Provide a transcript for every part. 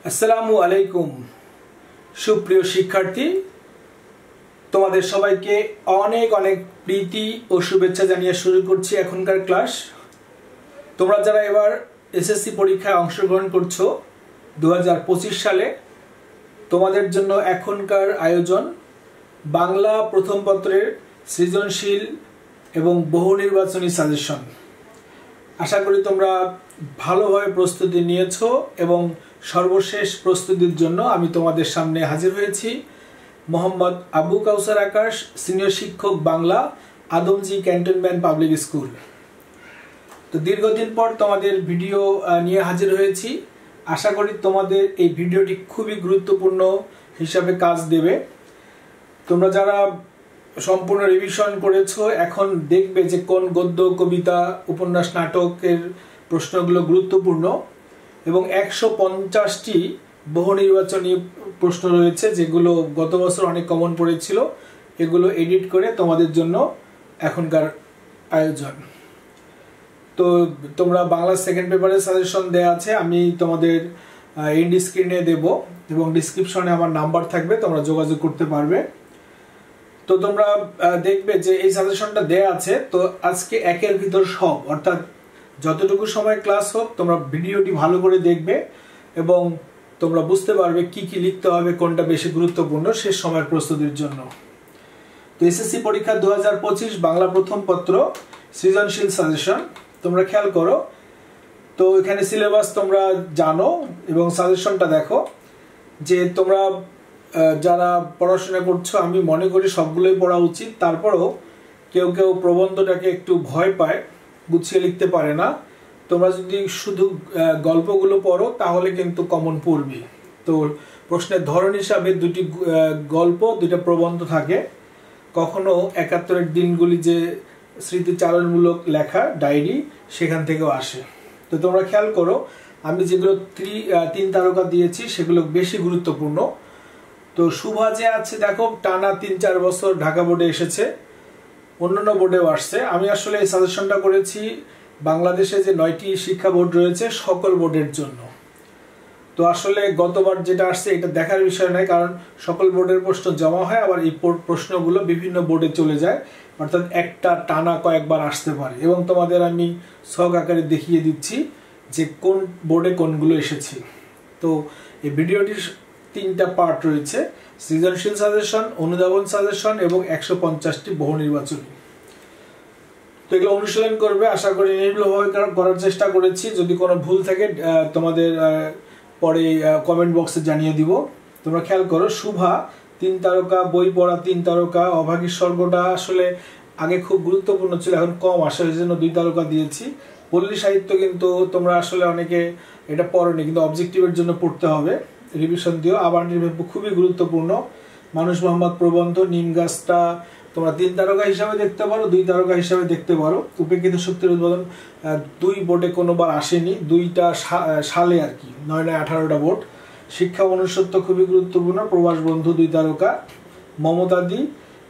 আসসালামু আলাইকুম সুপ্রিয় শিক্ষার্থী, তোমাদের সবাইকে অনেক অনেক প্রীতি ও শুভেচ্ছা জানিয়ে শুরু করছি এখনকার ক্লাস। তোমরা যারা এবার এসএসসি পরীক্ষায় অংশগ্রহণ করছো 2025 সালে, তোমাদের জন্য এখনকার আয়োজন বাংলা প্রথম পত্রের সৃজনশীল এবং বহু নির্বাচনী সাজেশন। আশা করি তোমরা ভালোভাবে প্রস্তুতি নিয়েছো এবং সর্বশেষ প্রস্তুতির জন্য আমি তোমাদের সামনে হাজির হয়েছি। মোহাম্মদ আবু কাউসার আকাশ, সিনিয়র শিক্ষক Bangla, Adamjee cantonment public school. তো দীর্ঘদিন পর তোমাদের ভিডিও নিয়ে হাজির হয়েছি। আশা করি তোমাদের এই ভিডিওটি খুবই গুরুত্বপূর্ণ হিসাবে কাজ দেবে। তোমরা যারা সম্পূর্ণ রিভিশন করেছো, এখন দেখবে যে কোন গদ্য, কবিতা, উপন্যাস, নাটকের প্রশ্নগুলো গুরুত্বপূর্ণ এবং 150টি বহু নির্বাচনী প্রশ্ন রয়েছে যেগুলো গত বছর অনেক কমন পড়েছিল। এগুলো এডিট করে তোমাদের জন্য এখনকার আয়োজন। তো তোমরা বাংলা সেকেন্ড পেপারের সাজেশন দেওয়া আছে, আমি তোমাদের এন্ড স্ক্রিনে দেব এবং ডিসক্রিপশনে আমার নাম্বার থাকবে, তোমরা যোগাযোগ করতে পারবে। তো তোমরা দেখবে যে এই সাজেশনটা দেয়া আছে। তো আজকে একের ভিতর সব, অর্থাৎ যতটুকু সময় ক্লাস হোক তোমরা ভিডিওটি ভালো করে দেখবে এবং তোমরা বুঝতে পারবে কি কি লিখতে হবে, কোনটা বেশি গুরুত্বপূর্ণ শেষ সময়ের প্রস্তুতির জন্য। তো এসএসসি পরীক্ষা 2025 বাংলা প্রথম পত্র সৃজনশীল সাজেশন তোমরা খেয়াল করো। তো এখানে সিলেবাস তোমরা জানো এবং সাজেশনটা দেখো। যে তোমরা যারা পড়াশোনা করছো, আমি মনে করি সবগুলোই পড়া উচিত। তারপরও কেউ কেউ প্রবন্ধটাকে একটু ভয় পায়, গুছিয়ে লিখতে পারে না। তোমরা যদি শুধু গল্পগুলো পড়ো তাহলে কিন্তু কমন পড়বে। তো প্রশ্নের ধরন হিসাবে দুটি গল্প, দুইটা প্রবন্ধ থাকে। কখনো 71-এর দিনগুলি যে স্মৃতিচারণমূলক লেখা ডায়েরি, সেখান থেকেও আসে। তো তোমরা খেয়াল করো, আমি যেগুলো 3 তারকা দিয়েছি সেগুলো বেশি গুরুত্বপূর্ণ। তো শুভা যে আছে দেখো, টানা 3-4 বছর ঢাকা বোর্ডে এসেছে, অন্যান্য বোর্ডেও আসছে। আমি আসলে এই সাজেশনটা করেছি বাংলাদেশে যে 9টি শিক্ষা বোর্ড রয়েছে সকল বোর্ডের জন্য। তো আসলে গতবার যেটা আসছে এটা দেখার বিষয় নয়, কারণ সকল বোর্ডের প্রশ্ন জমা হয়, আবার এই প্রশ্নগুলো বিভিন্ন বোর্ডে চলে যায়, অর্থাৎ একটা টানা কয়েকবার আসতে পারে। এবং তোমাদের আমি ছক আকারে দেখিয়ে দিচ্ছি যে কোন বোর্ডে কোনগুলো এসেছে। তো এই ভিডিওটির 3টা পার্ট রয়েছে: সৃজনশীল সাজেশন, অনুধাবন সাজেশন এবং 150টি বহু নির্বাচনী। তো এগুলো অনুশীলন করবে, আশা করি নির্ভুলভাবে করার চেষ্টা করেছি। যদি কোনো ভুল থাকে তোমাদের পরে কমেন্ট বক্সে জানিয়ে দিব। তোমরা খেয়াল করো, শুভা 3 তারকা, বই পড়া 3 তারকা। অভাগীর স্বর্গটা আসলে আগে খুব গুরুত্বপূর্ণ ছিল, এখন কম আসে, এই জন্য 2 তারকা দিয়েছি। পল্লী সাহিত্য কিন্তু তোমরা আসলে অনেকে এটা পড়োনি, কিন্তু অবজেক্টিভের জন্য পড়তে হবে, রিভিশন দিও। আবার নির্ভেব খুবই গুরুত্বপূর্ণ। মানুষ মোহাম্মদ প্রবন্ধ, নিম গাছটা তোমরা 3 তারকা হিসাবে দেখতে পারো, 2 তারকা হিসাবে দেখতে পারো। উপেক্ষিত শক্তির উদ্বোধন 2 বোর্ডে কোনোবার আসেনি, 2টা সালে আর কি, 9-18টা বোর্ড। শিক্ষা মনুষ্যত্ব খুবই গুরুত্বপূর্ণ, প্রবাস বন্ধু 2 তারকা। মমতাদি,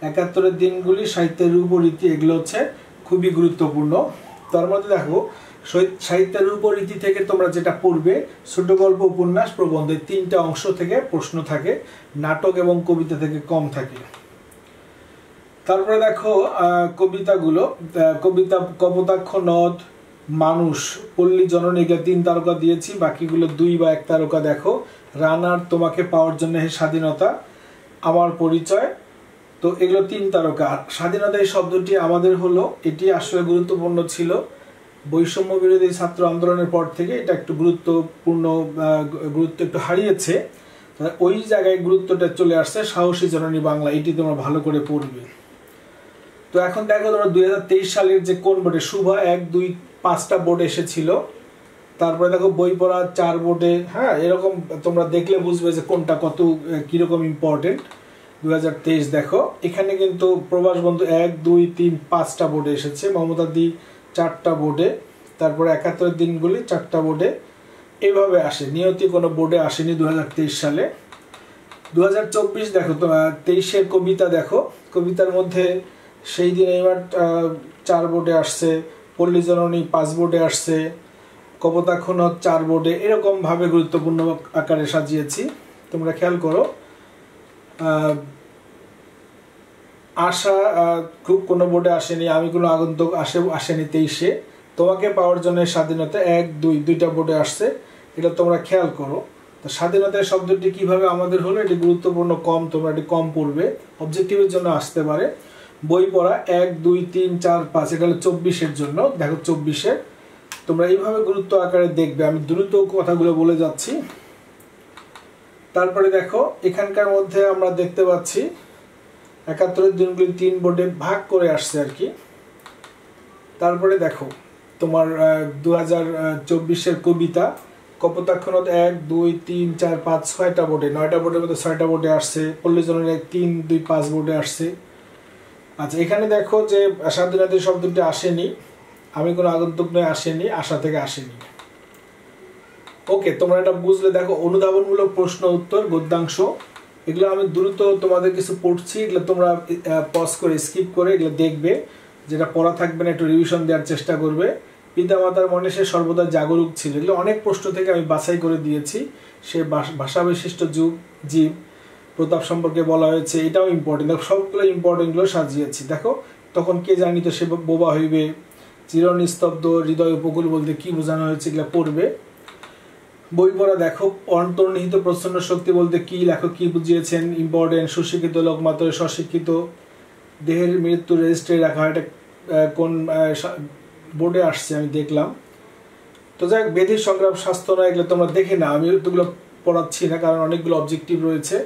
71-এর দিনগুলি, সাহিত্যের রূপরীতি, এগুলো হচ্ছে খুবই গুরুত্বপূর্ণ। তার মধ্যে দেখো, সাহিত্যের রূপরীতি থেকে তোমরা যেটা পড়বে, ছোট গল্প, উপন্যাস, প্রবন্ধ, 3টা অংশ থেকে প্রশ্ন থাকে, নাটক এবং কবিতা থেকে কম থাকে। তারপরে দেখো কবিতাগুলো, কবিতা কপোতাক্ষ নদ, মানুষ, পল্লী জননী, 3 তারকা দিয়েছি, বাকিগুলো 2 বা 1 তারকা। দেখো রানার তোমাকে পাওয়ার জন্য হে স্বাধীনতা, আমার পরিচয়, তো এগুলো 3 তারকা। স্বাধীনতা এই শব্দটি আমাদের হলো, এটি আসলে গুরুত্বপূর্ণ ছিল বৈষম্য বিরোধী ছাত্র আন্দোলনের পর থেকে। এটা একটু গুরুত্ব একটু হারিয়েছে, ওই জায়গায় গুরুত্বটা চলে আসছে। সাহসী জননী বাংলা, এটি তোমরা ভালো করে পড়বে। তো এখন দেখো তোমরা 2023 সালের যে কোন বোর্ডে, শুভা 1, 2, 5টা বোর্ড এসেছিল। তারপরে দেখো বই পড়া 4 বোর্ডে। হ্যাঁ, এরকম তোমরা দেখলে বুঝবে যে কোনটা কত কিরকম ইম্পর্টেন্ট। 2023 দেখো, এখানে কিন্তু প্রবাস বন্ধু 1, 2, 3, 5টা বোর্ডে এসেছে। মমতাদি 4টা বোর্ডে। তারপরে 71-এর দিনগুলি 4টা বোর্ডে। এইভাবে আসে, নিয়তি কোনো বোর্ডে আসেনি 2023 সালে। 2024 দেখো, 23-এর কবিতা দেখো, কবিতার মধ্যে সেই দিন এবার 4 বোর্ডে আসছে। পল্লী জননী 5 বোর্ডে আসছে। কপোতাক্ষ নদ 4 বোর্ডে এরকম ভাবে গুরুত্বপূর্ণ আকারে সাজিয়েছি। তোমরা খেয়াল করো, আশা খুব কোনো বোর্ডে আসেনি, আমি কোনো আগন্তুক আসেনি 23-এ। তোমাকে পাওয়ার জন্য স্বাধীনতা 1, 2 দুইটা বোর্ডে আসছে, এটা তোমরা খেয়াল করো। তো স্বাধীনতার শব্দটি কিভাবে আমাদের হলো, এটি গুরুত্বপূর্ণ কম, তোমরা এটি কম পড়বে, অবজেক্টিভের জন্য আসতে পারে। বই পড়া 1, 2, 3, 4, 5 এটা হলো 24-এর জন্য, দেখো 24-এ তোমরা এইভাবে গুরুত্ব আকারে দেখবে। আমি দ্রুত কথাগুলো বলে যাচ্ছি। তারপরে দেখো এখানকার মধ্যে আমরা দেখতে পাচ্ছি 71-এর দিনগুলি 3 বোর্ডে ভাগ করে আসছে আর কি। তারপরে দেখো তোমার 2024-এর কবিতা কপোতাক্ষ নদ 1, 2, 3, 4, 5, 6টা বোর্ডে, 9টা বোর্ডের মধ্যে 6টা বোর্ডে আসছে। পল্লী জননী 1, 3, 2, 5 বোর্ডে আসছে। আচ্ছা, এখানে দেখো যে স্বাধীনতার শব্দটি আসেনি, আমি কোনো আগন্তুক নয়, আসেনি, আশা থেকে আসেনি। ওকে, তোমরা এটা বুঝলে। দেখো অনুধাবনমূলক প্রশ্ন উত্তর গদ্যাংশ, এগুলো আমি দ্রুত তোমাদের কিছু পড়ছি, এগুলো তোমরা পজ করে স্কিপ করে এগুলো দেখবে, যেটা পড়া থাকবে না একটু রিভিশন দেওয়ার চেষ্টা করবে। পিতামাতার মনে সে সর্বদা জাগরুক ছিল, এগুলো অনেক প্রশ্ন থেকে আমি বাছাই করে দিয়েছি। সে ভাষা বিশিষ্ট জীব প্রতাপ সম্পর্কে বলা হয়েছে, এটাও ইম্পর্টেন্ট। দেখো সবগুলো ইম্পর্টেন্টগুলো সাজিয়েছি। দেখো তখন কে জানিত সে বোবা হইবে, চিরনিস্তব্ধ হৃদয় উপকূল বলতে কি বোঝানো হয়েছে, এগুলো পড়বে। বই পড়া দেখো অন্তর্নিহিত প্রচ্ছন্ন শক্তি বলতে কি, লেখক কি বুঝিয়েছেন, ইম্পর্টেন্ট। সুশিক্ষিত লোক মাত্র স্বশিক্ষিত, দেহের মৃত্যু রেজিস্ট্রে রাখা হয়, এটা কোন বোর্ডে আসছে আমি দেখলাম। তো যাই হোক, বেধির সংগ্রাম স্বাস্থ্য নয়, এগুলো তোমরা দেখে না, আমি এগুলো পড়াচ্ছি না কারণ অনেকগুলো অবজেক্টিভ রয়েছে।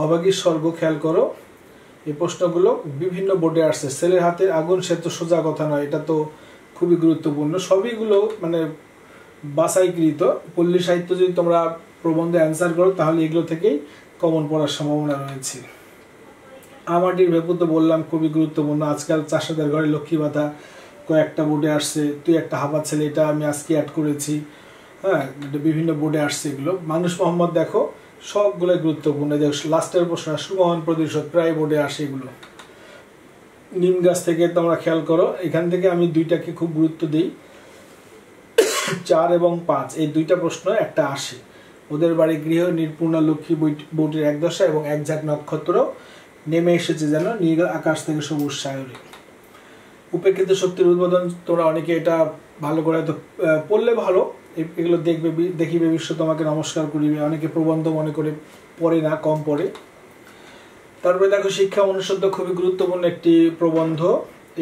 অভাগীর স্বর্গ খেয়াল করো, এই প্রশ্নগুলো বিভিন্ন বোর্ডে আসছে। ছেলের হাতে আগুন সে তো সোজা কথা নয়, এটা তো খুবই গুরুত্বপূর্ণ। সবইগুলো মানে বাছাইকৃত। পল্লী সাহিত্য যদি তোমরা প্রবন্ধে অ্যান্সার করো তাহলে এগুলো থেকেই কমন পড়ার সম্ভাবনা রয়েছে। আমাটির ভেপু তো বললাম খুবই গুরুত্বপূর্ণ। আজকাল চাষাদের ঘরে লক্ষ্মী ভাতা কয়েকটা বোর্ডে আসছে, তুই একটা হাফা ছেলে, এটা আমি আজকে অ্যাড করেছি। হ্যাঁ, বিভিন্ন বোর্ডে আসছে এগুলো। মানুষ মোহাম্মদ দেখো সবগুলোই গুরুত্বপূর্ণ। লাস্টের প্রশ্ন সুমহান প্রতিশোধ প্রায় বোর্ডে আসে এগুলো। নিম গাছ থেকে তোমরা খেয়াল করো, এখান থেকে আমি দুইটাকে খুব গুরুত্ব দিই, 4 এবং 5 এই দুইটা প্রশ্ন একটা আসে। ওদের বাড়ি গৃহ নির্পূর্ণা লক্ষ্মী বইটির 1 দশা এবং 1 ঝাঁক নক্ষত্র নেমে এসেছে যেন নীল আকাশ থেকে সবুজ সায়রে। উপেক্ষিত শক্তির উদ্বোধন তোমরা অনেকে এটা ভালো করে তো পড়লে ভালো, এগুলো দেখবে, দেখিবে বিশ্ব তোমাকে নমস্কার করিবে, অনেকে প্রবন্ধ মনে করে পড়ে না, কম পড়ে। তারপরে দেখো শিক্ষা অনুষদ খুবই গুরুত্বপূর্ণ একটি প্রবন্ধ,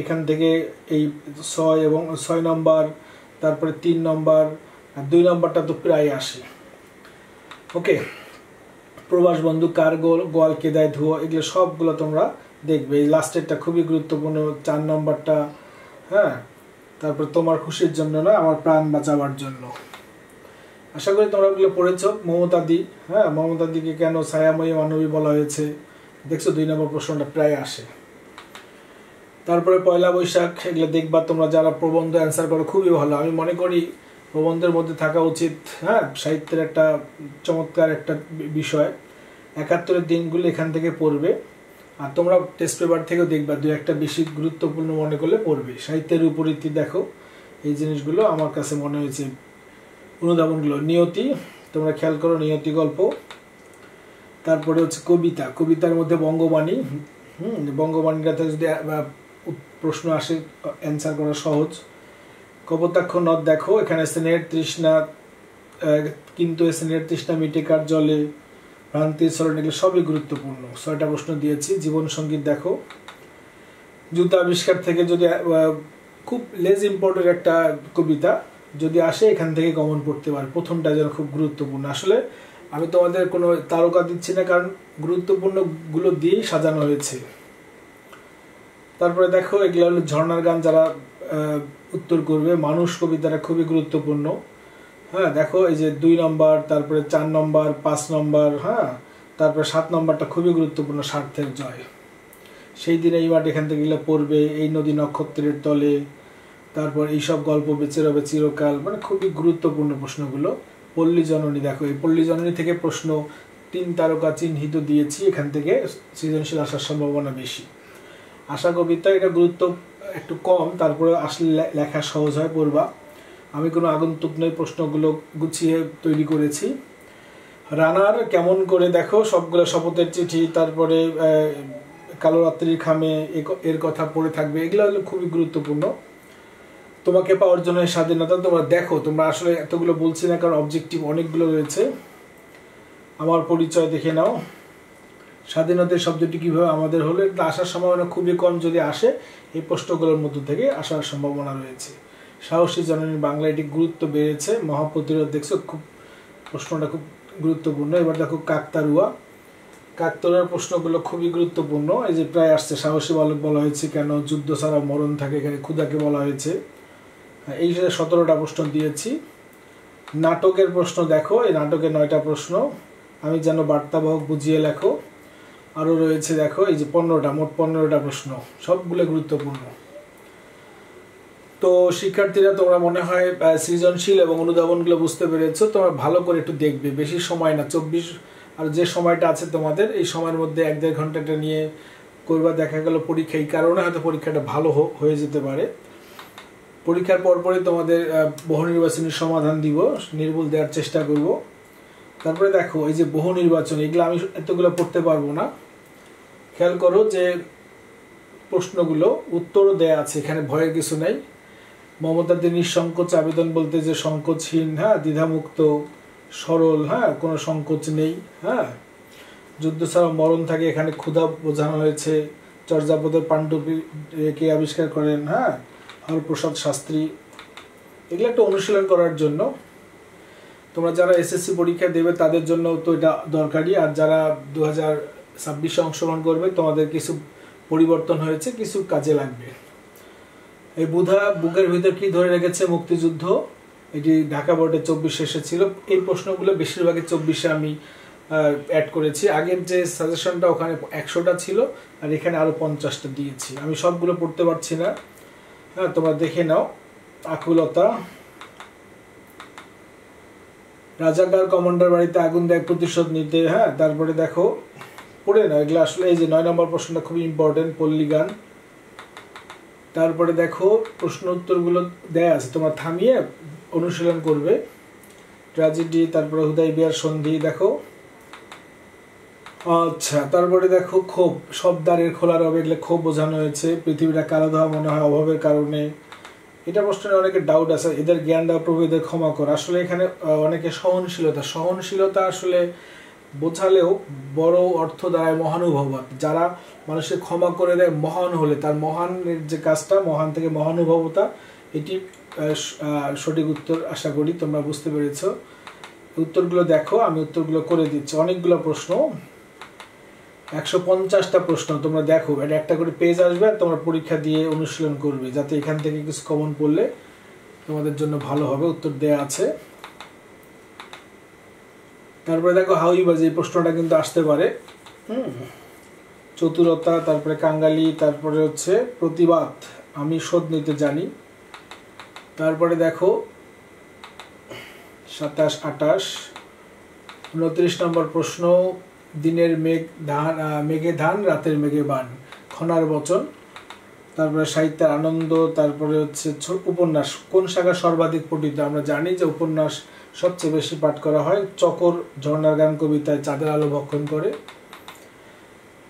এখান থেকে এই 6 এবং 6 নম্বর, তারপরে 3 নম্বর আর 2 নম্বরটা তো প্রায় আসে। ওকে, প্রবাস বন্ধু কার গোয়াল কেদায় ধুয়ো, এগুলো সবগুলো তোমরা দেখবে। এই লাস্টেরটা খুবই গুরুত্বপূর্ণ, 4 নম্বরটা। হ্যাঁ, তারপর তোমার খুশির জন্য না, আমার প্রাণ বাঁচাবার জন্য। আশা করি তোমরা ওগুলো পড়েছো। মমতাদি, হ্যাঁ, মমতাদিকে কেন ছায়াময়ী মানবী বলা হয়েছে, দেখছো 2 নম্বর প্রশ্নটা প্রায় আসে। তারপরে পয়লা বৈশাখ, এগুলো দেখবা তোমরা যারা প্রবন্ধ অ্যান্সার করো, খুবই ভালো। আমি মনে করি প্রবন্ধের মধ্যে থাকা উচিত। হ্যাঁ, সাহিত্যের একটা চমৎকার একটা বিষয়। 71-এর দিনগুলো এখান থেকে পড়বে। আর তোমরা টেস্ট পেপার থেকেও দেখবা 2-1টা বেশি গুরুত্বপূর্ণ মনে করলে পড়বে। সাহিত্যের উপরীতি দেখো, এই জিনিসগুলো আমার কাছে মনে হয়েছে। অনুধাবনগুলো নিয়তি, তোমরা খেয়াল করো, নিয়তি গল্প। তারপরে হচ্ছে কবিতা, কবিতার মধ্যে বঙ্গবাণী। বঙ্গবাণীটাতে যদি প্রশ্ন আসে অ্যান্সার করা সহজ। কপোতাক্ষ নদ দেখো, এখানে স্নেহের তৃষ্ণা, কিন্তু স্নেহের তৃষ্ণা মিটে কার জলে, ভ্রান্তির স্মরণ, এগুলো সবই গুরুত্বপূর্ণ। 6টা প্রশ্ন দিয়েছি। জীবন সঙ্গীত দেখো, জুতা আবিষ্কার থেকে যদি খুব লেস ইম্পর্টেন্ট একটা কবিতা যদি আসে, এখান থেকে কমন পড়তে পারে। প্রথমটা যেন খুব গুরুত্বপূর্ণ। আসলে আমি তোমাদের কোনো তারকা দিচ্ছি না, কারণ গুরুত্বপূর্ণগুলো দিয়েই সাজানো হয়েছে। তারপরে দেখো এগুলো হলো ঝর্ণার গান, যারা উত্তর করবে। মানুষ কবিতাটা খুবই গুরুত্বপূর্ণ। হ্যাঁ, দেখো এই যে 2 নম্বর, তারপরে 4 নম্বর, 5 নম্বর, হ্যাঁ, তারপরে 7 নম্বরটা খুবই গুরুত্বপূর্ণ, স্বার্থের জয়। সেই দিনে এই মাঠ, এখান থেকে এগুলো পড়বে। এই নদী নক্ষত্রের তলে, তারপর এইসব গল্প বেঁচে রবে চিরকাল, মানে খুবই গুরুত্বপূর্ণ প্রশ্নগুলো। পল্লী জননী দেখো, এই পল্লী জননী থেকে প্রশ্ন 3 তারকা চিহ্নিত দিয়েছি, এখান থেকে সৃজনশীল আসার সম্ভাবনা বেশি। আশা কবিতা, এটা গুরুত্ব একটু কম, তারপরে আসলে লেখা সহজ হয়, পড়বা। আমি কোনো আগন্তুক নই, প্রশ্নগুলো গুছিয়ে তৈরি করেছি। রানার কেমন করে দেখো, সবগুলো শপথের চিঠি, তারপরে কালো রাত্রির খামে এর কথা পড়ে থাকবে, এগুলো হলো খুবই গুরুত্বপূর্ণ তোমাকে পাওয়ার জন্য স্বাধীনতা। তোমরা দেখো, তোমরা আসলে এতগুলো বলছি না কারণ অবজেক্টিভ অনেকগুলো রয়েছে। আমার পরিচয় দেখে নাও। স্বাধীনতার শব্দটি কীভাবে আমাদের হলো, এটা আসার সম্ভাবনা খুবই কম, যদি আসে এই প্রশ্নগুলোর মধ্য থেকে আসার সম্ভাবনা রয়েছে। সাহসী জননীর বাংলা, এটি গুরুত্ব বেড়েছে। মহাপ্রতিরোধ দেখছো, খুব প্রশ্নটা খুব গুরুত্বপূর্ণ। এবার দেখো কাকতাড়ুয়া, কাকতাড়ুয়ার প্রশ্নগুলো খুবই গুরুত্বপূর্ণ। এই যে প্রায় আসছে, সাহসী বালক বলা হয়েছে কেন, যুদ্ধ ছাড়া মরণ থাকে, এখানে ক্ষুধাকে বলা হয়েছে। এই 17টা প্রশ্ন দিয়েছি। নাটকের প্রশ্ন দেখো, এই নাটকের 9টা প্রশ্ন। আমি যেন বার্তাবাহক, বুঝিয়ে লেখো। আরও রয়েছে দেখো এই যে 15টা, মোট 15টা প্রশ্ন, সবগুলো গুরুত্বপূর্ণ। তো শিক্ষার্থীরা, তোমরা মনে হয় সৃজনশীল এবং অনুধাবনগুলো বুঝতে পেরেছো। তোমরা ভালো করে একটু দেখবে, বেশি সময় না, 24 আর যে সময়টা আছে তোমাদের, এই সময়ের মধ্যে 1-1.5 ঘন্টাটা নিয়ে করবা। দেখা গেল পরীক্ষা, এই কারণে হয়তো পরীক্ষাটা ভালো হয়ে যেতে পারে। পরীক্ষার পরপরই তোমাদের বহু নির্বাচনের সমাধান দিব, নির্ভুল দেওয়ার চেষ্টা করব। তারপরে দেখো এই যে বহু নির্বাচন, এগুলো আমি এতগুলো পড়তে পারবো না। খেয়াল করো যে প্রশ্নগুলো উত্তরও দেয়া আছে, এখানে ভয়ের কিছু নেই। মমতাদের নিঃসংকোচ আবেদন বলতে যে সংকোচহীন, হ্যাঁ, দ্বিধামুক্ত, সরল, হ্যাঁ, কোনো সংকোচ নেই, হ্যাঁ। যুদ্ধ ছাড়া মরণ থাকে, এখানে ক্ষুধা বোঝানো হয়েছে। চর্যাপদের পাণ্ডবী কে আবিষ্কার করেন, হ্যাঁ, হরপ্রসাদ শাস্ত্রী। এগুলো একটা অনুশীলন করার জন্য, তোমরা যারা এসএসসি পরীক্ষা দেবে তাদের জন্য তো এটা দরকারি। আর যারা 2026 অংশগ্রহণ করবে, তোমাদের কিছু পরিবর্তন হয়েছে, কিছু কাজে লাগবে। এই বুধা বুকের ভিতর কি ধরে রেখেছে, মুক্তিযুদ্ধ, এটি ঢাকা বোর্ডে 24 এসেছিল। এই প্রশ্নগুলো বেশিরভাগই 24-এ আমি অ্যাড করেছি। আগের যে সাজেশনটা ওখানে 100টা ছিল, আর এখানে আরও 50টা দিয়েছি। আমি সবগুলো পড়তে পারছি না, হ্যাঁ, তোমরা দেখে নাও। আকুলতা, রাজাকার কমান্ডার বাড়িতে আগুন দেয় প্রতিশোধ নিতে, হ্যাঁ। তারপরে দেখো পড়ে নাও এগুলো, আসলে এই যে 9 নম্বর প্রশ্নটা খুবই ইম্পর্টেন্ট, পল্লী গান। তারপরে দেখো প্রশ্ন উত্তরগুলো দেয়া আছে, তোমরা থামিয়ে অনুশীলন করবে। ট্র্যাজেডি, তারপরে হুদাইবিয়ার সন্ধি দেখো। আচ্ছা, তারপরে দেখো ক্ষোভ, সব দ্বারের খোলা রবে, এগুলো ক্ষোভ বোঝানো হয়েছে। পৃথিবীটা কালো ধোয়া মনে হয় অভাবের কারণে, এটা প্রশ্নে অনেকের ডাউট আছে। এদের জ্ঞান দাও প্রভু, এদের ক্ষমা কর। আসলে এখানে অনেকে সহনশীলতা আসলে বোঝালেও বড় অর্থ দাঁড়ায় মহানুভবতা। যারা মানুষের ক্ষমা করে দেয় মহান হলে, তার মহানের যে কাজটা, মহান থেকে মহানুভবতা, এটি সঠিক উত্তর। আশা করি তোমরা বুঝতে পেরেছ। উত্তরগুলো দেখো, আমি উত্তরগুলো করে দিচ্ছি। অনেকগুলো প্রশ্ন, 150টা প্রশ্ন। তোমরা দেখো, এটা একটা করে পেজ আসবে, আর তোমরা পরীক্ষা দিয়ে অনুশীলন করবে, যাতে এখান থেকে কিছু কমন পড়লে তোমাদের জন্য ভালো হবে। উত্তর দেয়া আছে। তারপরে দেখো হাউইবাজ, এই প্রশ্নটা কিন্তু আসতে পারে। চতুরতা, তারপরে কাঙ্গালি, তারপরে হচ্ছে প্রতিবাদ, আমি শোধ নিতে জানি। তারপরে দেখো 27, 28, 29 নম্বর প্রশ্ন, দিনের মেঘে ধান, রাতের মেঘে বান, খনার বচন। তারপরে সাহিত্যের আনন্দ, তারপরে হচ্ছে উপন্যাস, কোন শাখা সর্বাধিক পঠিত। আমরা জানি যে উপন্যাস সবচেয়ে বেশি পাঠ করা হয়। চকর, ঝর্ণার গান কবিতায় চাঁদের আলো ভক্ষণ করে।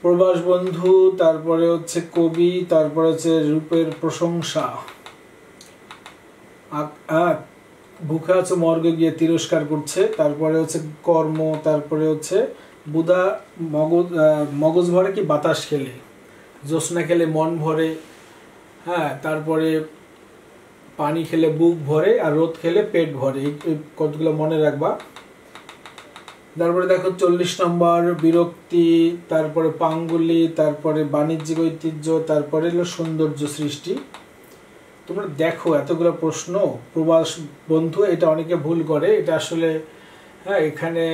প্রবাস বন্ধু, তারপরে হচ্ছে কবি, তারপরে হচ্ছে রূপের প্রশংসা। ভুখে আছে মর্গে গিয়ে তিরস্কার করছে। তারপরে হচ্ছে কর্ম, তারপরে হচ্ছে বুধা মগজ ভরে কি বাতাস খেলে, জ্যোৎস্না খেলে মন ভরে, হ্যাঁ। তারপরে পানি খেলে বুক ভরে, আর রোদ খেলে পেট ভরে। এই কতগুলো মনে রাখবা। তারপরে দেখো 40 নম্বর বিরক্তি, তারপরে পাঙ্গুলি, তারপরে বাণিজ্যিক ঐতিহ্য, তারপরে হলো সৌন্দর্য সৃষ্টি। তোমরা দেখো এতগুলো প্রশ্ন। প্রবাস বন্ধু, এটা অনেকে ভুল করে, এটা আসলে, হ্যাঁ, এখানে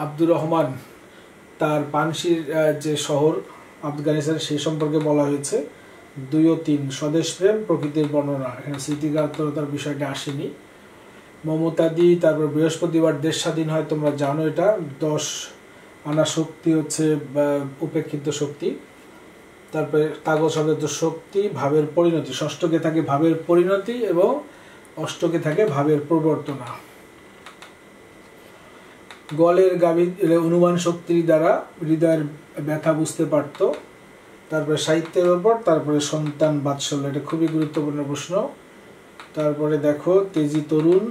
আব্দুর রহমান তার পানশির যে শহর আফগানিস্তান, সেই সম্পর্কে বলা হয়েছে। 2 ও 3 স্বদেশপ্রেম, প্রকৃতির বর্ণনা, এখানে স্মৃতিকাতরতার বিষয়টা আসেনি। মমতাদি, তারপর বৃহস্পতিবার দেশ স্বাধীন হয়, তোমরা জানো এটা। 10 আনা শক্তি হচ্ছে উপেক্ষিত শক্তি। তারপরে কাগজ শব্দের শক্তি, ভাবের পরিণতি, ষষ্ঠকে থাকে ভাবের পরিণতি এবং অষ্টকে থাকে ভাবের প্রবর্তনা। গলের গাভী অনুমান শক্তির দ্বারা হৃদয়ের ব্যথা বুঝতে পারত। তারপরে সাহিত্যের ওপর, তারপরে সন্তান বাৎসল্য, এটা খুবই গুরুত্বপূর্ণ প্রশ্ন। তারপরে দেখো তেজি তরুণ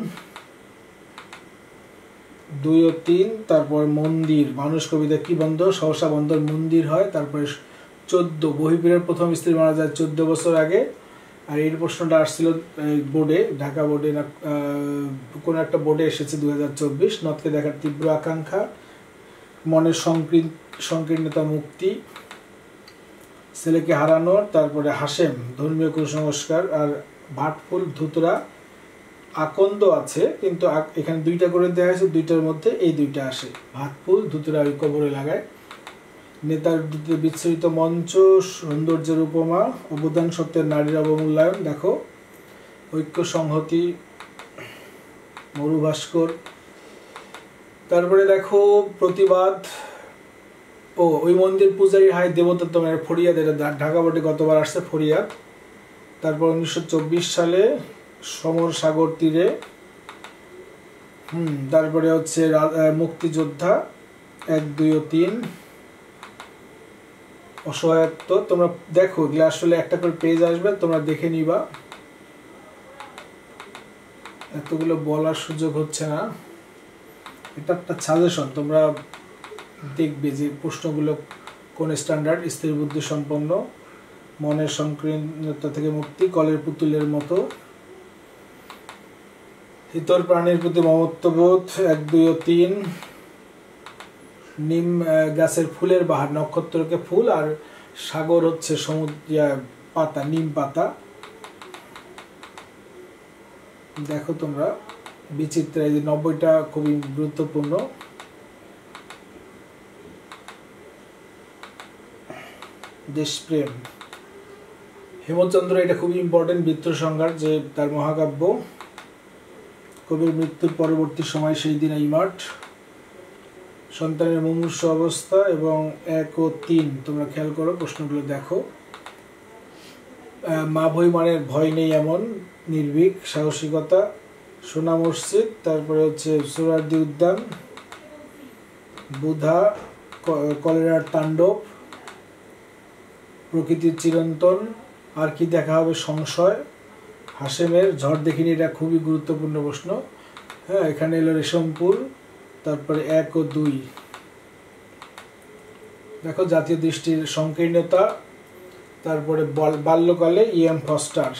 2 ও 3, তারপর মন্দির, মানুষ কবিতা কি বন্ধ, সহসা বন্দর মন্দির হয়। তারপরে 14, বহিপীরের প্রথম স্ত্রী মারা যায় 14 বছর আগে। আর এই প্রশ্নটা আসছিল বোর্ডে, ঢাকা বোর্ডে না কোনো একটা বোর্ডে এসেছে 2024। নদকে দেখার তীব্র আকাঙ্ক্ষা, মনের সংকীর্ণতা মুক্তি, ছেলেকে হারানোর, তারপরে হাসেম ধর্মীয় কুসংস্কার, আর ভাটফুল ধুতরা আকন্দ আছে, কিন্তু এখানে 2টা করে দেওয়া হয়েছে, 2টার মধ্যে এই 2টা আসে। ভাটফুল ধুতরা ওই কবরে লাগায়। নেতার বিচ্ছরিত মঞ্চ, সৌন্দর্যের উপমা, অবদান সত্ত্বের নারীর অবমূল্যায়ন, দেখো ঐক্য সংহতি, মরুভাস্কর। তারপরে দেখো প্রতিবাদ, ওই মন্দির পূজারী হাই দেবতত্ত্ব, ফরিয়াদ, এটা ঢাকা বোর্ডে গতবার আসছে ফরিয়াদ। তারপর 1924 সালে সমর সাগর তীরে। তারপরে হচ্ছে মুক্তিযোদ্ধা 1, 2 ও 3। অসহায়ত্ব, তোমরা দেখো এগুলো আসলে একটা করে পেজ আসবে, তোমরা দেখে নিবা, এতগুলো বলার সুযোগ হচ্ছে না। এটা একটা সাজেশন, তোমরা দেখবে যে প্রশ্নগুলো কোন স্ট্যান্ডার্ড। স্থির বুদ্ধি সম্পন্ন, মনের সংকীর্ণতা থেকে মুক্তি, কলের পুতুলের মতো, ইতর প্রাণীর প্রতি মমত্ববোধ 1, 2 ও 3। নিম গাছের ফুলের বাহার, নক্ষত্রকে ফুল, আর সাগর হচ্ছে সমুদ্র পাতা, নিম পাতা। দেখো তোমরা বিচিত্র, এই যে 90টা খুবই গুরুত্বপূর্ণ। দেশপ্রেম, হেমচন্দ্র, এটা খুবই ইম্পর্টেন্ট বৃত্ত সংজ্ঞার, যে তার মহাকাব্য। কবির মৃত্যুর পরবর্তী সময় সেই দিন এই মাঠ। সন্তানের মুমূর্ষু অবস্থা, এবং 1 ও 3 তোমরা খেয়াল করো, প্রশ্নগুলো দেখো। মা ভই মানে ভয় নেই এমন, নির্ভীক, সাহসিকতা, সোনা মসজিদ, তারপরে হচ্ছে সোহরাওয়ার্দী উদ্যান, বুধা, কলেরার তাণ্ডব, প্রকৃতির চিরন্তন, আর কি দেখা হবে, সংশয়, হাসেমের ঝড় দেখিনি, এটা খুবই গুরুত্বপূর্ণ প্রশ্ন। হ্যাঁ, এখানে এলো রেশমপুর। তারপরে 1 ও 2 দেখো জাতীয় দৃষ্টির সংকীর্ণতা। তারপরে বাল্যকালে E.M. ফস্টার,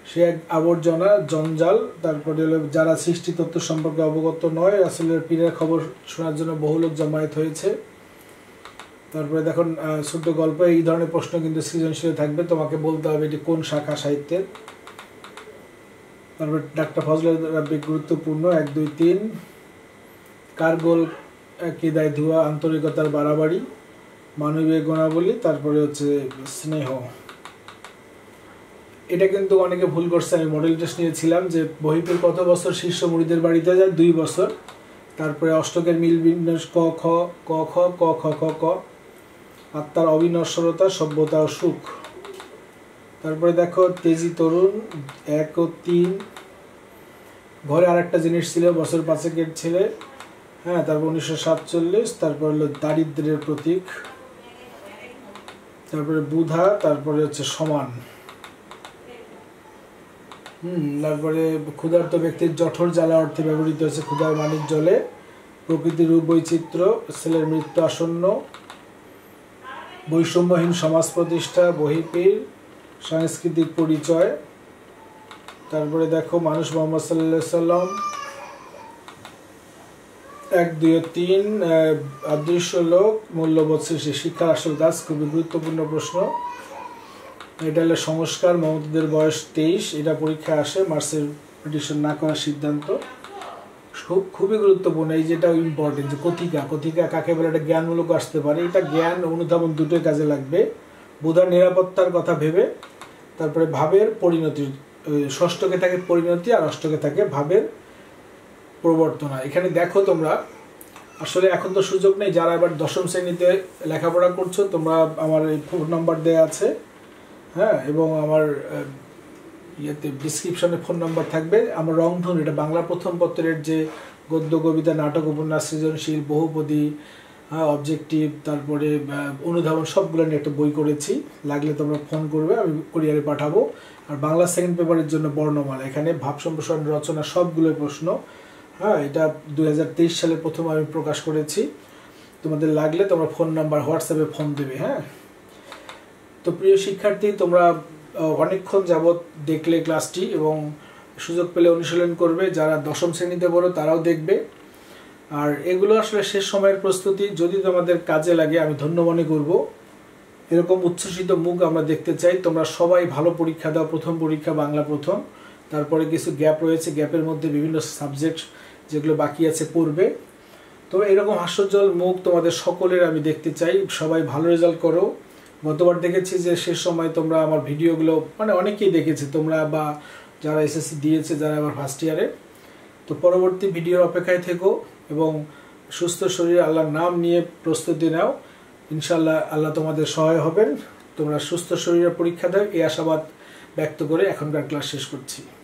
সে এক আবর্জনা জঞ্জাল। তারপরে হলো যারা সৃষ্টি তত্ত্ব সম্পর্কে অবগত নয়, রাসূলের পীরের খবর শোনার জন্য বহু লোক জমায়েত হয়েছে। তারপরে দেখুন ছোট্ট গল্প, এই ধরনের প্রশ্ন কিন্তু সৃজনশীল থাকবে, তোমাকে বলতে হবে এটি কোন শাখা সাহিত্যের। তারপরে ডাক্তার ফজলের রাব্বি গুরুত্বপূর্ণ 1, 2, 3। কার গোল কেদায় ধোয়া, আন্তরিকতার বাড়াবাড়ি, মানবীয় গুণাবলী। তারপরে হচ্ছে স্নেহ। এটা কিন্তু অনেকে ভুল করছে, আমি মডেল টেস্ট নিয়েছিলাম যে বহিপীর কত বছর শীর্ষ মুরিদের বাড়িতে যায়, 2 বছর। তারপরে অষ্টকের মিল বিন্যাস ক খ, ক খ, ক খ, খ ক, আত্মার অবিনশ্বরতা, সভ্যতা ও সুখ। তারপরে দেখো তেজি তরুণ 1 ও 3। ঘরে আরেকটা জিনিস ছিল, বছর 5-এর ছেলে। হ্যাঁ, তারপর 1947। তারপর হলো দারিদ্র্যের প্রতীক। তারপরে বুধা, তারপরে হচ্ছে সমান। তারপরে ক্ষুধার্ত ব্যক্তির জঠর জ্বালা অর্থে ব্যবহৃত হয়েছে ক্ষুধার মানিক জলে। প্রকৃতির রূপ বৈচিত্র্য, ছেলের মৃত্যু আসন্ন, বৈষম্যহীন সমাজ প্রতিষ্ঠা, বহিপীর, সাংস্কৃতিক পরিচয়। তারপরে দেখো মানুষ মোহাম্মদ সাল্লাল্লাহু আলাইহি সাল্লাম 1, 2 ও 3। অদৃশ্য লোক, মূল্যবোধ সৃষ্টি, শিক্ষার আসল কাজ, খুবই গুরুত্বপূর্ণ প্রশ্ন। এটা হলো সংস্কার, মমতাদের বয়স 23, এটা পরীক্ষা আসে, মার্চের পিটিশন না করার সিদ্ধান্ত, খুবই গুরুত্বপূর্ণ। এই যেটা ইম্পর্টেন্ট, যে কথিকা, কথিকা কাকে বলে, এটা জ্ঞানমূলক আসতে পারে, এটা জ্ঞান অনুধাবন দুটোই কাজে লাগবে। বুধার নিরাপত্তার কথা ভেবে। তারপরে ভাবের পরিণতি, ষষ্ঠকে থাকে পরিণতি, আর অষ্টকে থাকে ভাবের প্রবর্তনা। এখানে দেখো তোমরা আসলে এখন তো সুযোগ নেই, যারা এবার 10ম শ্রেণীতে লেখাপড়া করছো, তোমরা আমার এই ফোন নাম্বার দেওয়া আছে, হ্যাঁ, এবং আমার ইয়েতে ডিসক্রিপশনে ফোন নাম্বার থাকবে। আমার রংধনু, এটা বাংলা প্রথম পত্রের যে গদ্য, কবিতা, নাটক, উপন্যাস, সৃজনশীল, বহুপদী, অবজেক্টিভ, তারপরে অনুধাবন, সবগুলো নিয়ে একটা বই করেছি। লাগলে তোমরা ফোন করবে, আমি কুরিয়ারে পাঠাবো। আর বাংলা সেকেন্ড পেপারের জন্য বর্ণমালা, এখানে ভাব সম্প্রসারণ, রচনা, সবগুলোই প্রশ্ন। এটা 2023 সালে প্রথম আমি প্রকাশ করেছি। তোমাদের লাগলে তোমরা ফোন নাম্বার, হোয়াটসঅ্যাপে ফোন দেবে। তো প্রিয় শিক্ষার্থী, তোমরা অনেকক্ষণ যাবৎ দেখলে ক্লাসটি এবং সুযোগ পেলে অনুশীলন করবে। যারা দশম শ্রেণীতে পড়ো তারাও দেখবে। আর এগুলো আসলে শেষ সময়ের প্রস্তুতি, যদি তোমাদের কাজে লাগে আমি ধন্য মনে করব। এরকম উচ্ছ্বসিত মুখ আমরা দেখতে চাই। তোমরা সবাই ভালো পরীক্ষা দাও। প্রথম পরীক্ষা বাংলা প্রথম, তারপরে কিছু গ্যাপ রয়েছে, গ্যাপের মধ্যে বিভিন্ন সাবজেক্ট যেগুলো বাকি আছে পড়বে। তো এরকম হাস্যোজ্জ্বল মুখ তোমাদের সকলের আমি দেখতে চাই। সবাই ভালো রেজাল্ট করো। গতবার দেখেছি যে শেষ সময় তোমরা আমার ভিডিওগুলো অনেকেই দেখেছে তোমরা, বা যারা এসএসসি দিয়েছে, যারা আবার ফার্স্ট ইয়ারে। তো পরবর্তী ভিডিওর অপেক্ষায় থেকো এবং সুস্থ শরীরে আল্লাহর নাম নিয়ে প্রস্তুতি নাও। ইনশাআল্লাহ আল্লাহ তোমাদের সহায় হবেন। তোমরা সুস্থ শরীরে পরীক্ষা দাও, এই আশাবাদ ব্যক্ত করে এখনকার ক্লাস শেষ করছি।